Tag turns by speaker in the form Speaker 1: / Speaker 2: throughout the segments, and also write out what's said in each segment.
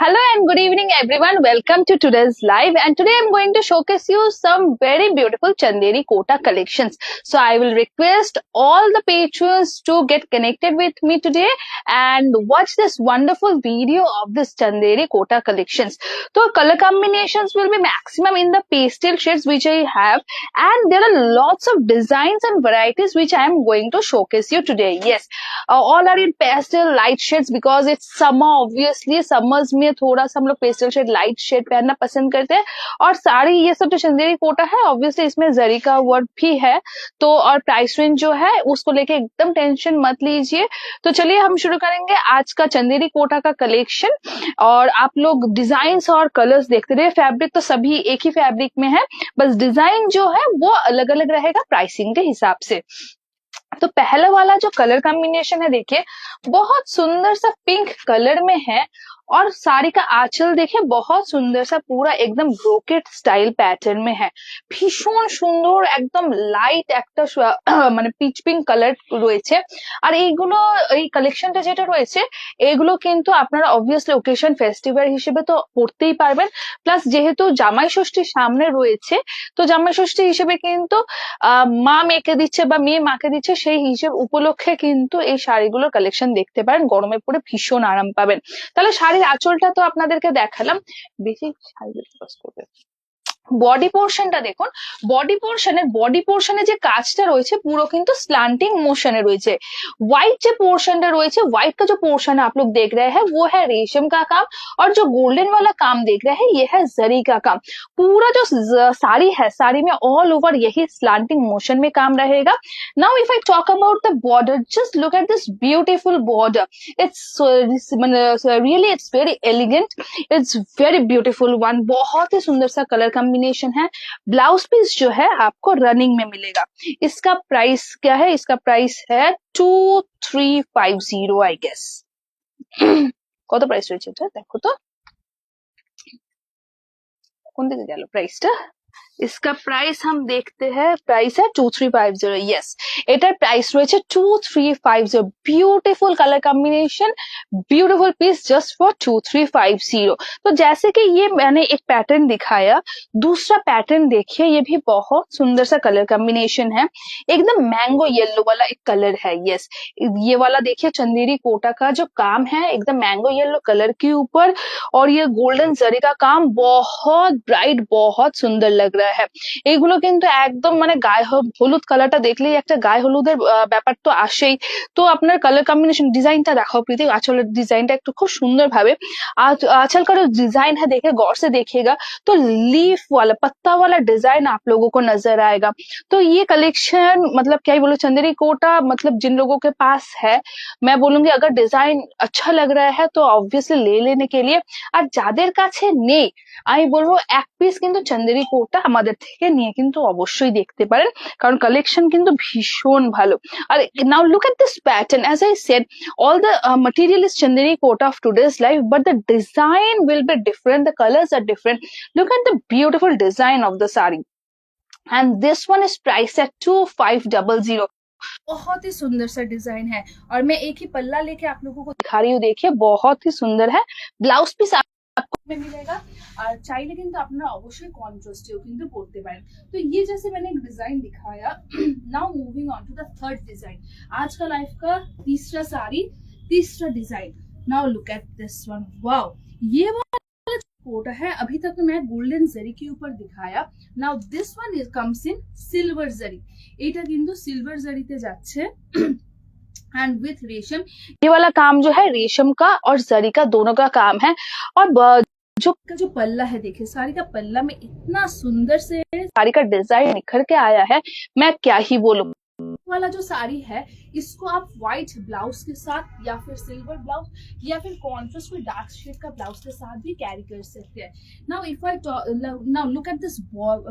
Speaker 1: Hello and good evening everyone. Welcome to today's live, and today I'm going to showcase you some very beautiful Chanderi Kota collections. So I will request all the patrons to get connected with me today and watch this wonderful video of this Chanderi Kota collections. So color combinations will be maximum in the pastel shades which I have, and there are lots of designs and varieties which I am going to showcase you today. Yes, all are in pastel light shades because it's summer. Obviously summers में थोड़ा सा हम लोग pastel shade light shade पहनना पसंद करते हैं, और साड़ी ये सब जो चंदेरी कोटा है ऑब्वियसली इसमें जरी का वर्क भी है, तो और प्राइस रेंज जो है उसको लेके एकदम टेंशन मत लीजिए। तो चलिए हम शुरू करेंगे आज का चंदेरी कोटा का कलेक्शन, और आप लोग डिजाइन और कलर्स देखते रहिए। फैब्रिक तो सभी एक ही फैब्रिक में है, बस डिजाइन जो है वो अलग अलग रहेगा प्राइसिंग के हिसाब से। तो पहला वाला जो कलर कॉम्बिनेशन है देखिए, बहुत सुंदर सा पिंक कलर में है, और साड़ी का आंचल देखिए बहुत सुंदर सा पूरा एकदम ब्रोकेट स्टाइल पैटर्न में है। ভীষণ সুন্দর একদম লাইট একটা মানে পিচ পিঙ্ক কালার রয়েছে। আর এইগুলো এই কালেকশনটা যেটা রয়েছে এগুলো কিন্তু আপনারা অবভিয়াসলি ওকেশন ফেস্টিভ্যাল হিসেবে তো পড়তেই পারবেন, প্লাস যেহেতু জামাই ষষ্ঠী সামনে রয়েছে তো জামাই ষষ্ঠী হিসেবে কিন্তু মা মেয়েকে দিচ্ছে বা মেয়ে মাকে দিচ্ছে সেই হিসেব উপলক্ষে কিন্তু এই শাড়িগুলোর কালেকশন দেখতে পারেন। গরমে পরে ভীষণ আরাম পাবেন। তাহলে শাড়ির আঁচলটা তো আপনাদেরকে দেখালাম, বেশি শাড়ি করবে। বডি পোর্শনটা দেখুন, বডি পোর্শনে যে কাজটা রয়েছে পুরো কিন্তু स्लैंटिंग मोशने রয়েছে। व्हाइट जो पोर्शनটা রয়েছে, व्हाइट का जो पोर्शन आप लोग देख रहे हैं वो है रेशम का काम, और जो गोल्डन वाला काम देख रहे हैं ये है जरी का काम। पूरा जो साड़ी है, साड़ी में ऑल ओवर यही स्लैंटिंग मोशन में काम रहेगा। Now if I talk about the border, just look at this beautiful border. It's really it's very elegant, it's very beautiful one. बहुत ही सुंदर सा कलर कॉम्बिनेशन है। ब्लाउज पीस जो है आपको रनिंग में मिलेगा। इसका प्राइस क्या है? इसका प्राइस है 2350 आई गेस। কত প্রাইস রয়েছে এটা দেখো তো, কোন দিকে গেল প্রাইসটা? इसका प्राइस हम देखते हैं, प्राइस है 2350। यस, এটার প্রাইস রয়েছে 2350। Beautiful colour combination, beautiful piece just for 2350। तो जैसे कि ये मैंने एक पैटर्न दिखाया, दूसरा पैटर्न देखिए, ये भी बहुत सुंदर सा कलर कॉम्बिनेशन है। एकदम मैंगो येलो वाला एक कलर है। यस, ये वाला देखिए चंदेरी कोटा का जो काम है एकदम मैंगो येलो कलर के ऊपर, और ये गोल्डन जरी का काम बहुत ब्राइट, बहुत सुंदर लग रहा है। এগুলো কিন্তু একদম মানে গায়ে হলুদ কালারটা দেখলেই একটা গায়ে হলুদের ব্যাপার তো আসেই। তো আপনার কালার कॉम्बिनेशन डिजाइनটা দেখাও প্রীতি, আঁচলের ডিজাইনটা একটু খুব সুন্দর ভাবে। आंचल का जो डिजाइन है देखिए, गौर से देखिएगा तो लीफ वाला, पत्ता वाला डिजाइन आप लोगों को नजर आएगा। तो ये कलेक्शन मतलब क्या ही बोलो, चंदेरी कोटा मतलब जिन लोगों के पास है, मैं बोलूंगी अगर डिजाइन अच्छा लग रहा है तो ऑब्वियसली ले लेने के लिए। আর যাদের কাছে নেই আমি বলবো এক পিস কিন্তু চন্দেরি কোটা আমাদের থেকে নিয়ে কিন্তু অবশ্যই দেখতে পারেন, কারণ কালেকশন কিন্তু ভীষণ ভালো। আর now look at this pattern, as I said all the material is chanderi quota of today's life, but the design will be different, the colors are different. Look at the beautiful design of the sari, and this one is priced at 2500। बहुत ही सुंदर सा design है, और मैं एक ही पल्ला लेके आप लोगों को दिखा रही हूँ। देखिए बहुत ही सुंदर है। ब्लाउज पीस आपको में मिलेगा, और চাইলে কিন্তু আপনারা অবশ্যই কন্ট্রাস্টেও কিন্তু পড়তে পারেন। তো ये जैसे मैंने एक डिजाइन दिखाया, now moving on to the third design. आज का लाइफ का तीसरा साड़ी, तीसरा design. Now look at this one, wow. ये वाला कोटा है, अभी तक तो मैं गोल्डन जरी के ऊपर दिखाया। Now this one is comes in silver zari. এটা কিন্তু সিলভার জরিতে যাচ্ছে एंड विथ रेशम। ये वाला काम जो है रेशम का और जरी का दोनों का काम है। और जो पल्ला है देखिए, साड़ी का पल्ला में इतना सुंदर से साड़ी का डिजाइन निखर के आया है, मैं क्या ही बोलूं। वाला जो साड़ी है इसको आप व्हाइट ब्लाउज के साथ या फिर सिल्वर ब्लाउज या फिर कॉन्ट्रास्ट में डार्क शेड का ब्लाउज के साथ भी कैरी कर सकते हैं। Now if I now look at this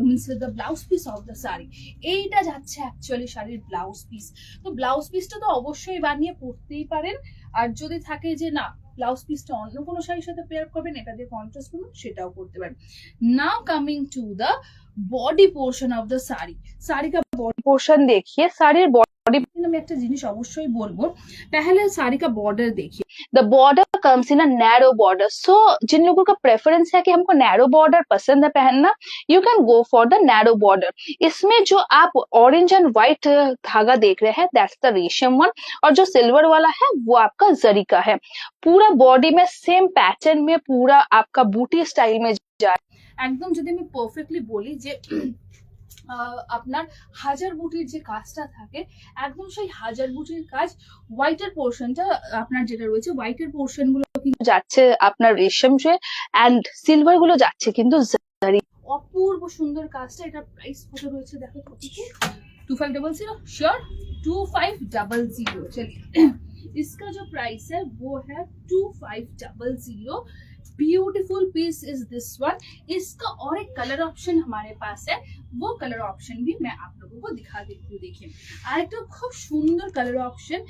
Speaker 1: means the blouse piece of the sari. এইটা যাচ্ছে অ্যাকচুয়ালি শাড়ির ব্লাউজ পিস। তো ব্লাউজ পিসটা তো অবশ্যই বানিয়ে পরতেই পারেন, আর যদি থাকে যে না ব্লাউজ পিসটা অন্য কোনো শাড়ির সাথে পেয়ার করবেন, এটা দিয়ে কন্ট্রাস্ট করবেন, সেটাও করতে পারেন। নাও coming to the body portion of the sari. Sari का बॉडी पोर्शन देखिए, साड़ी আমি একটা জিনিস অবশ্যই বলবো, पहले साड़ी का बॉर्डर देखिए, the border comes in a narrow border. So जिन लोगों का प्रेफरेंस है कि हमको नैरो बॉर्डर पसंद है पहनना, you can go for the narrow border. इसमें जो आप ऑरेंज एंड व्हाइट धागा देख रहे हैं, दैट्स द रेशम वन, और जो सिल्वर वाला है वो आपका जरी का है। पूरा बॉडी में सेम पैटर्न में पूरा आपका बूटी स्टाइल में যায়। একদম যদি আমি পারফেক্টলি বলি যে আপনার হাজার বুটির যে কাজটা থাকে, একদম সেই হাজার বুটির কাজ, হোয়াইটের পোর্শনটা আপনার যেটা রয়েছে, হোয়াইটের পোর্শন গুলো কিন্তু যাচ্ছে আপনার রেশম যে, এন্ড সিলভার গুলো যাচ্ছে কিন্তু জারি। অপূর্ব সুন্দর কাজটা। এটা প্রাইস কত রয়েছে দেখো তো, 2500 श्योर 2500। चलिए इसका जो प्राइस है वो है 2500। Beautiful piece is this one. इसका और एक कलर ऑप्शन हमारे पास है, वो कलर ऑप्शन भी मैं आप लोगों को दिखा देती हूँ। देखिए আরেকটা খুব সুন্দর কালার অপশন,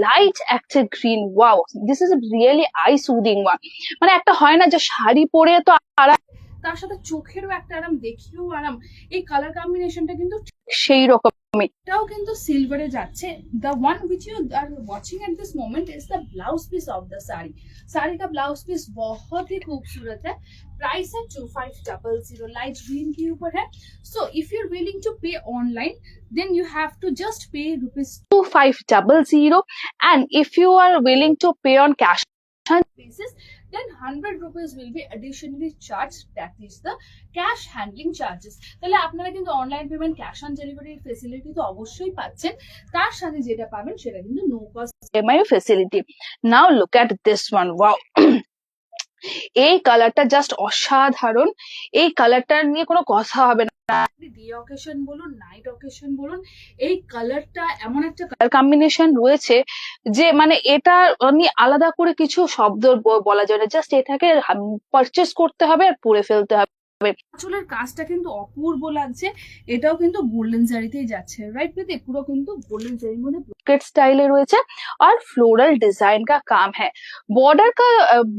Speaker 1: লাইট একটা green. Wow, this is really I soothing one. মানে একটা হয় না যে শাড়ি পরে তো আরাম, তার সাথে চোখেরও একটা আরাম, দেখিও আরাম। এই কালার কম্বিনেশনটা কিন্তু সেই রকম। এটাও কিন্তু সিলভারে যাচ্ছে। the one which you are watching at this moment is the blouse piece of the sari. Sari का ब्लाउज पीस बहुत ही खूबसूरत है। प्राइस है 2500, लाइट ग्रीन के ऊपर है। So if you are willing to pay online, then you have to just pay ₹2500, and if you are willing to pay on cash basis, then 100 rupees will be additionally charged, that is the cash handling charges। তাহলে আপনারা কিন্তু online payment, cash on delivery facility তো অবশ্যই পাচ্ছেন, তার সাথে যেটা পাবেন সেটা কিন্তু no cost EMI facility. Now look at this one. Wow, এই কালারটা জাস্ট অসাধারণ। এই কালারটা নিয়ে কোনো কথা হবে না। ডে অকেশন বলুন, নাইট অকেশন বলুন, এই কালারটা এমন একটা কালার কম্বিনেশন রয়েছে যে মানে এটা নিয়ে আলাদা করে কিছু শব্দ বলা যায় না। জাস্ট এটাকে পারচেস করতে হবে আর পরে ফেলতে হবে। আঁচলের কাজটা কিন্তু অপূর্ব লাগছে। এটাও কিন্তু গোল্ডেন জারিতেই যাচ্ছে, রাইট প্রীতি? পুরো কিন্তু গোল্ডেন জারির মধ্যে ব্রোকেট স্टाइले রয়েছে और फ्लोरल डिजाइन का काम है। बॉर्डर का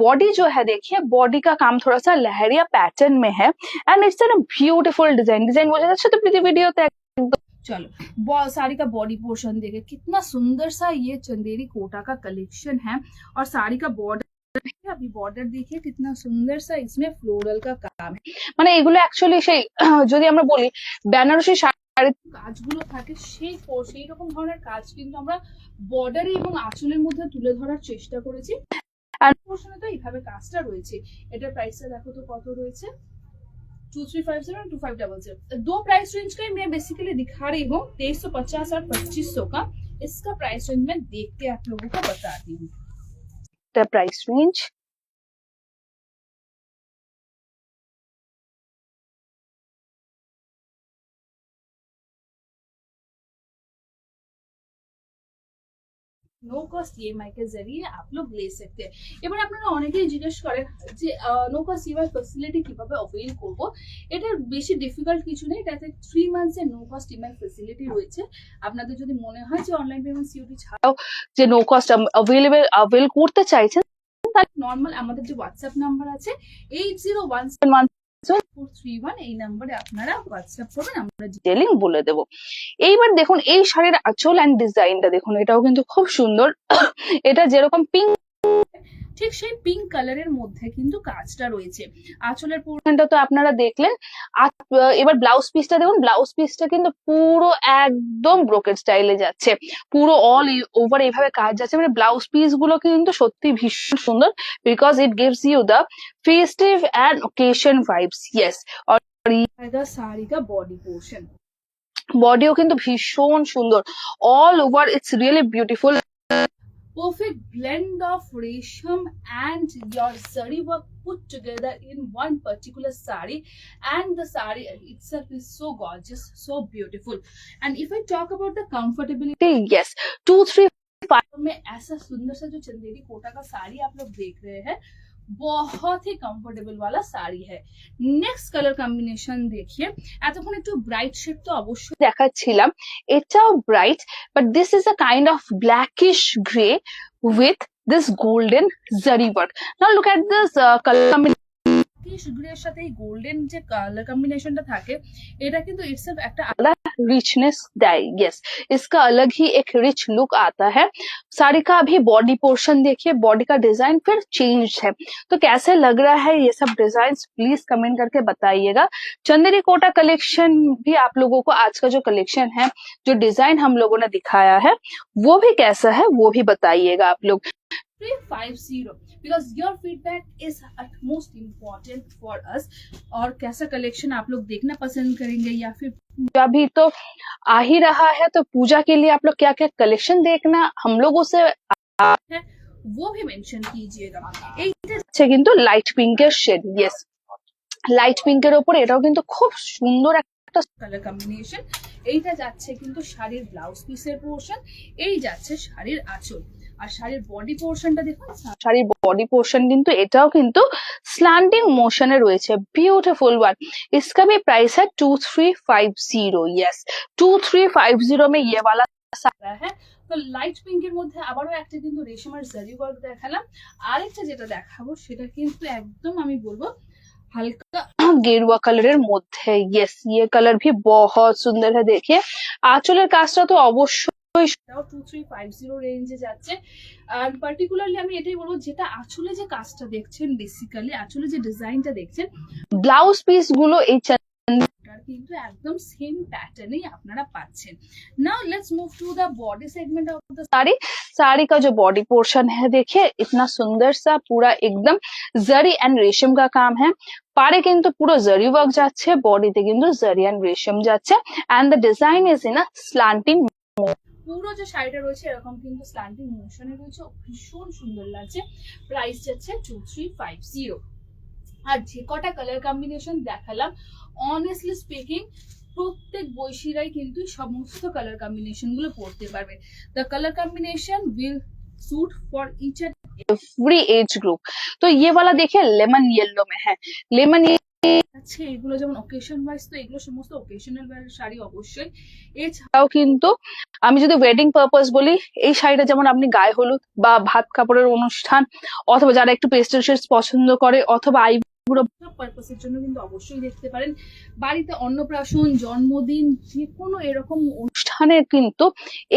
Speaker 1: बॉडी जो है देखिए, बॉडी का काम थोड़ा सा लहरिया पैटर्न में है, and it's an beautiful design. Design बोला जाता है तो प्रीति वीडियोতে एकदम। चलो साड़ी का बॉडी पोर्शन देखे, कितना सुंदर सा ये चंदेरी कोटा का कलेक्शन है। और साड़ी का बॉर्डर, अभी बॉर्डर देखिए कितना सुंदर सा इसमें फ्लोरल का काम है। মানে এগুলো অ্যাকচুয়ালি সেই যদি আমরা বলি বেনারসি শাড়ির কাজগুলো থাকে, সেই রকম ধরনের কাজ কিন্তু আমরা বর্ডারে এবং আঁচলের মধ্যে তুলে ধরার চেষ্টা করেছি। আর পোর্শনে তো এইভাবে কাজটা রয়েছে। এটার প্রাইসটা দেখো তো কত রয়েছে, 2350 और 2500। दो प्राइस रेंज का मैं बेसिकली दिखा रही हूँ, 2350 और 2500 का। इसका प्राइस रेंज मैं देख के आप लोगों को बताती हूँ। The price range, no cost EMI के जरिए आप लोग ले सकते हैं। এবার আপনারা অনেকেই জিজ্ঞেস করেন যে নো কস্ট ইএমআই ফ্যাসিলিটি কিভাবে অ্যাভেল করব। এটা বেশি ডিফিকাল্ট কিছু নেই, এটাতে 3 মান্থস এর নো কস্ট ইএমআই ফ্যাসিলিটি রয়েছে। আপনাদের যদি মনে হয় যে অনলাইন পেমেন্ট সিওডি ছাড়াও যে নো কস্ট অ্যাভেল করতে চাইছেন, তাহলে নরমাল আমাদের যে হোয়াটসঅ্যাপ নাম্বার আছে 80171431, এই নম্বরে আপনারা হোয়াটসঅ্যাপ করবেন, আমরা ডিটেইলিং বলে দেব। এইবার দেখুন এই শাড়ির আঁচল এন্ড ডিজাইনটা দেখুন, এটাও কিন্তু খুব সুন্দর। এটা যেরকম পিঙ্ক, ঠিক সেই পিঙ্ক কালারের মধ্যে কিন্তু কাজটা রয়েছে। আঁচলের পোর্শনটা তো আপনারা দেখলেন। এবার ব্লাউজ পিসটা দেখুন, ব্লাউজ পিসটা কিন্তু পুরো একদম ব্রোকেট স্টাইলে যাচ্ছে, পুরো অল ওভার এইভাবে কাজ যাচ্ছে। মানে ব্লাউজ পিস গুলো কিন্তু সত্যি ভীষণ সুন্দর, because it gives you the festive and occasion vibes. Yes, और साड़ी का बॉडी पोर्शन, बॉडीও কিন্তু ভীষণ সুন্দর, all over it's really beautiful. Perfect blend of resham and your zari work put together in one particular sari, and the sari itself is so gorgeous, so beautiful। And if I talk about the comfortability, yes, 235 में ऐसा सुंदर सा जो चंदेरी कोटा का साड़ी आप लोग देख रहे हैं, बहुत ही कंफर्टेबल वाला साड़ी है। नेक्स्ट কালার কম্বিনেশন দেখিয়ে, এতক্ষণ একটু ব্রাইট শেড তো অবশ্যই দেখাচ্ছিলাম, এটাও bright, but this is a kind of blackish grey with this golden zari work। Now look at this color combination। গ্রের সাথে এই গোল্ডেন যে কালার কম্बिनेशनটা থাকে এটা কিন্তু ইটসেলফ একটা আলাদা रिचनेस देय यस इसका अलग ही एक रिच लुक आता है साड़ी का अभी बॉडी पोर्शन देखिए बॉडी का डिजाइन फिर चेंज है तो कैसे लग रहा है ये सब डिजाइन प्लीज कमेंट करके बताइएगा चंदेरी कोटा कलेक्शन भी आप लोगों को आज का जो कलेक्शन है जो डिजाइन हम लोगों ने दिखाया है वो भी कैसा है वो भी बताइएगा आप लोग 350 because your feedback is utmost important for us और कैसा कलेक्शन आप लोग देखना पसंद करेंगे या फिर पूजा भी तो आ ही रहा है तो पूजा के लिए आप लोग क्या क्या कलेक्शन देखना हम लोगों से है वो भी मेंशन कीजिएगा এইটা কিন্তু লাইট পিঙ্কের শেড यस লাইট পিঙ্কের উপর এটাও কিন্তু খুব সুন্দর একটা কালার কম্বিনেশন এইটা যাচ্ছে কিন্তু শাড়ির ব্লাউজ পিসের পোরশন এই যাচ্ছে শাড়ির আঁচল আর শাড়ির বডি পোরশনটা দেখুন শাড়ির বডি পোরশন কিন্তু এটাও কিন্তু স্ল্যান্টিং মোশনে রয়েছে বিউটিফুল ওয়ান इसका भी प्राइस है 2350 यस 2350 में ये वाला सारा है তো লাইট পিঙ্কের মধ্যে আবারও একটা কিন্তু রেশমের জারি ওয়ার্ক দেখালাম আরেকটা যেটা দেখাবো সেটা কিন্তু একদম আমি বলবো हल्का गेरुआ कलर মধ্যে यस ये कलर भी बहुत सुंदर है देखिए আঁচলের কাজটা তো অবশ্যই 2350 রেঞ্জে যাচ্ছে আর পার্টিকুলারলি আমি এটাই বলবো যেটা আঁচলে যে কাজটা দেখছেন বেসিক্যালি আঁচলে যে ডিজাইনটা দেখছেন ব্লাউজ পিস গুলো এই কিন্তু একদম সেম पैटर्न আপনারা পাচ্ছেন now let's move to the body segment of the sari sari का जो बॉडी पोर्शन है देखिए इतना सुंदर सा पूरा एकदम जरी एंड रेशम का काम है পারে কিন্তু পুরো জরি ওয়ার্ক যাচ্ছে বডিতে কিন্তু জরি এন্ড রেশম যাচ্ছে and the design is in a slanting পুরো যে শাড়িটা রয়েছে এরকম কিন্তু স্ল্যান্টিং মোশনে রয়েছে ভীষণ সুন্দর লাগছে প্রাইস যাচ্ছে 2350 আর যে কটা কালার কম্বিনেশন দেখালাম অনেস্টলি স্পিকিং প্রত্যেক বৈশিরাই কিন্তু সমস্ত কালার কম্বিনেশন গুলো পড়তে পারবে the colour combination will suit for each and every age group तो ये वाला देखिए लेमन येलो में है लेमन আচ্ছা এগুলো যেমন অকেশন ওয়াইজ তো এগুলো সমস্ত অকেশনাল ওয়্যার শাড়ি অবশ্যই এছাড়াও কিন্তু আমি যদি ওয়েডিং পারপাস বলি এই শাড়িটা যেমন আপনি গায়ে হলুদ বা ভাত কাপড়ের অনুষ্ঠান অথবা যারা একটু পেস্টেল শেডস পছন্দ করে অথবা আইবুড়ো পারপাসের জন্য কিন্তু অবশ্যই দেখতে পারেন বাড়িতে অন্নপ্রাশন জন্মদিন যে কোনো এরকম অনুষ্ঠানের কিন্তু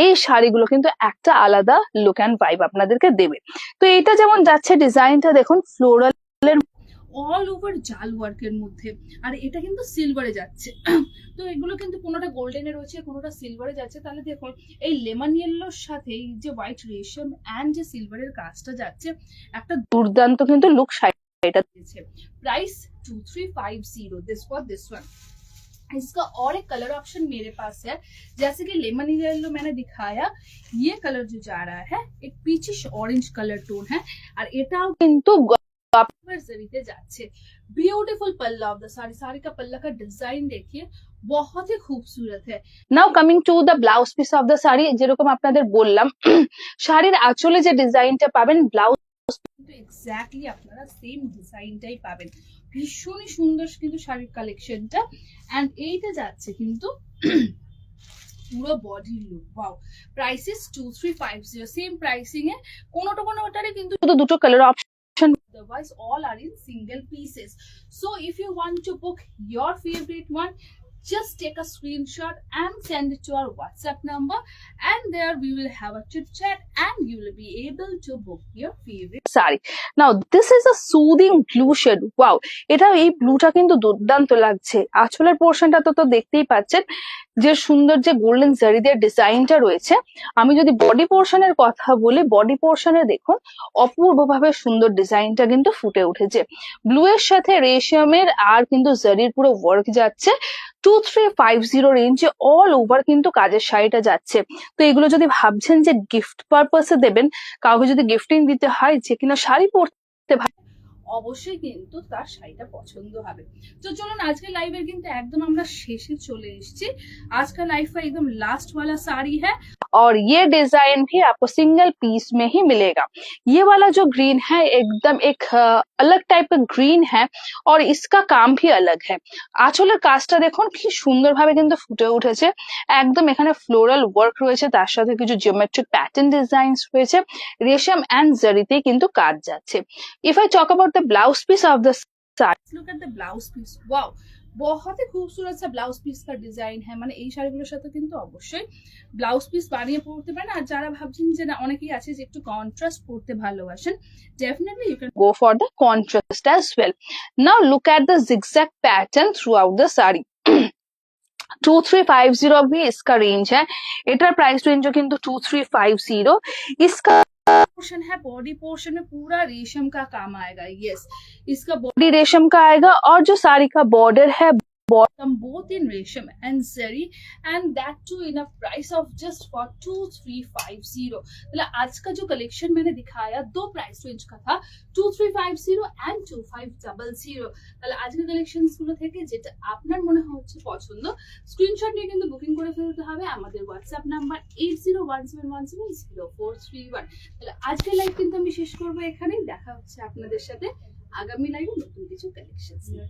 Speaker 1: এই শাড়িগুলো কিন্তু একটা আলাদা লুক অ্যান্ড ভাইব আপনাদেরকে দেবে তো এটা যেমন যাচ্ছে ডিজাইনটা দেখুন ফ্লোরাল অল ওভার জাল ওয়ার্কের মধ্যে আর এটা কিন্তু সিলভারে যাচ্ছে তো এগুলো কিন্তু কোনোটা গোল্ডেনে রয়েছে কোনোটা সিলভারে যাচ্ছে তাহলে দেখুন এই লেমন ইয়েলোর সাথে এই যে হোয়াইট রেশম এন্ড যে সিলভারের কাজটা যাচ্ছে একটা দুর্দান্ত কিন্তু লুক শাড়িটা দিয়েছে price 2350 this for this one इसका और एक कलर ऑप्शन मेरे पास है जैसे कि लेमन येलो मैंने दिखाया ये कलर जो जा रहा है एक पीचिश ऑरेंज कलर टोन है और এটাও কিন্তু जरीते जाच्छे ब्यूटीफुल पल्ला ऑफ द साड़ी साड़ी का पल्ला का डिजाइन देखिए बहुत ही खूबसूरत है now coming to the blouse piece of the sari যেরকম আপনাদের বললাম শাড়ির আঁচলে যে ডিজাইনটা পাবেন ব্লাউজ কিন্তু এক্স্যাক্টলি আপনারা সেম ডিজাইনটাই পাবেন ভীষণই সুন্দর কিন্তু শাড়ির কালেকশনটা এন্ড এইটা যাচ্ছে কিন্তু পুরো body look wow price is 2350 same pricing এ কোনোটারে কিন্তু দুটো colour option otherwise all are in single pieces so if you want to book your favorite one just take a screenshot and send it to our WhatsApp number and there we will have a chit chat and you will be able to book your favorite saree now this is a soothing blue shade wow এটা এই ব্লুটা কিন্তু দুর্দান্ত লাগছে আঁচলের পোরশনটা তো দেখতেই পাচ্ছেন যে সুন্দর যে গোল্ডেন জারি দিয়ে ডিজাইনটা রয়েছে আমি যদি বডি পোরশনের কথা বলি বডি পোরশনে দেখুন অপূর্বভাবে সুন্দর ডিজাইনটা কিন্তু ফুটে উঠেছে ব্লু এর সাথে রেশমের আর কিন্তু জারির পুরো ওয়ার্ক যাচ্ছে 2350 রেঞ্জে অল ওভার কিন্তু কাজের শাড়িটা যাচ্ছে তো এগুলো যদি ভাবছেন যে গিফট পারপাসে দেবেন কাউকে যদি গিফটিং দিতে হয় যে কিনা শাড়ি পরতে অবশ্যই কিন্তু তার শাড়িটা পছন্দ হবে তো চলুন আজকে লাইভের কিন্তু একদম আমরা শেষে চলে এসেছি आज का लाइव का एकदम लास्ट वाला साड़ी है और ये डिजाइन भी आपको सिंगल पीस में ही मिलेगा ये वाला जो ग्रीन है एकदम एक अलग टाइप का ग्रीन है और इसका काम भी अलग है আঁচলের কাজটা দেখুন কি সুন্দরভাবে কিন্তু ফুটে উঠেছে একদম এখানে ফ্লোরাল ওয়ার্ক রয়েছে তার সাথে কিছু জিওমেট্রিক প্যাটার্ন ডিজাইনস রয়েছে রেশম এন্ড জারিতে কিন্তু কাজ যাচ্ছে if I talk about the blouse piece of the look at the blouse piece, wow बहुत ही खूबसूरत सा ब्लाउज पीस का ডিজাইন है, মানে এই শাড়িগুলোর সাথে কিন্তু অবশ্যই ব্লাউজ পিস বানিয়ে পরতে পারেন। আর যারা ভাবছেন যে না, অনেকেই আছে যে একটু কন্ট্রাস্ট পরতে ভালোবাসেন, definitely you can go for the contrast as well. Now look at the zigzag pattern throughout the saree. 2350 भी इसका रेंज है, एटार प्राइस रेंज किंतु 2350। इसका पोर्शन है, बॉडी पोर्शन में पूरा रेशम का काम आएगा, यस इसका बॉडी रेशम का आएगा, और जो साड़ी का बॉर्डर है bottom both in रेशम and zari, and that too in a price of just for 2350। मतलब आज का जो कलेक्शन मैंने दिखाया दो प्राइस रेंज का था, 2350 and 2500। তাহলে আজকের কালেকশনস গুলো থেকে যেটা আপনার মনে হচ্ছে পছন্দ, স্ক্রিনশট নিয়ে কিন্তু বুকিং করে ফেলতে হবে আমাদের হোয়াটসঅ্যাপ নাম্বার 8017170431। তাহলে আজকের লাইভ কিন্তু আমি শেষ করবো এখানেই, দেখা হচ্ছে আপনাদের সাথে আগামী লাইভে নতুন কিছু কালেকশনস নিয়ে।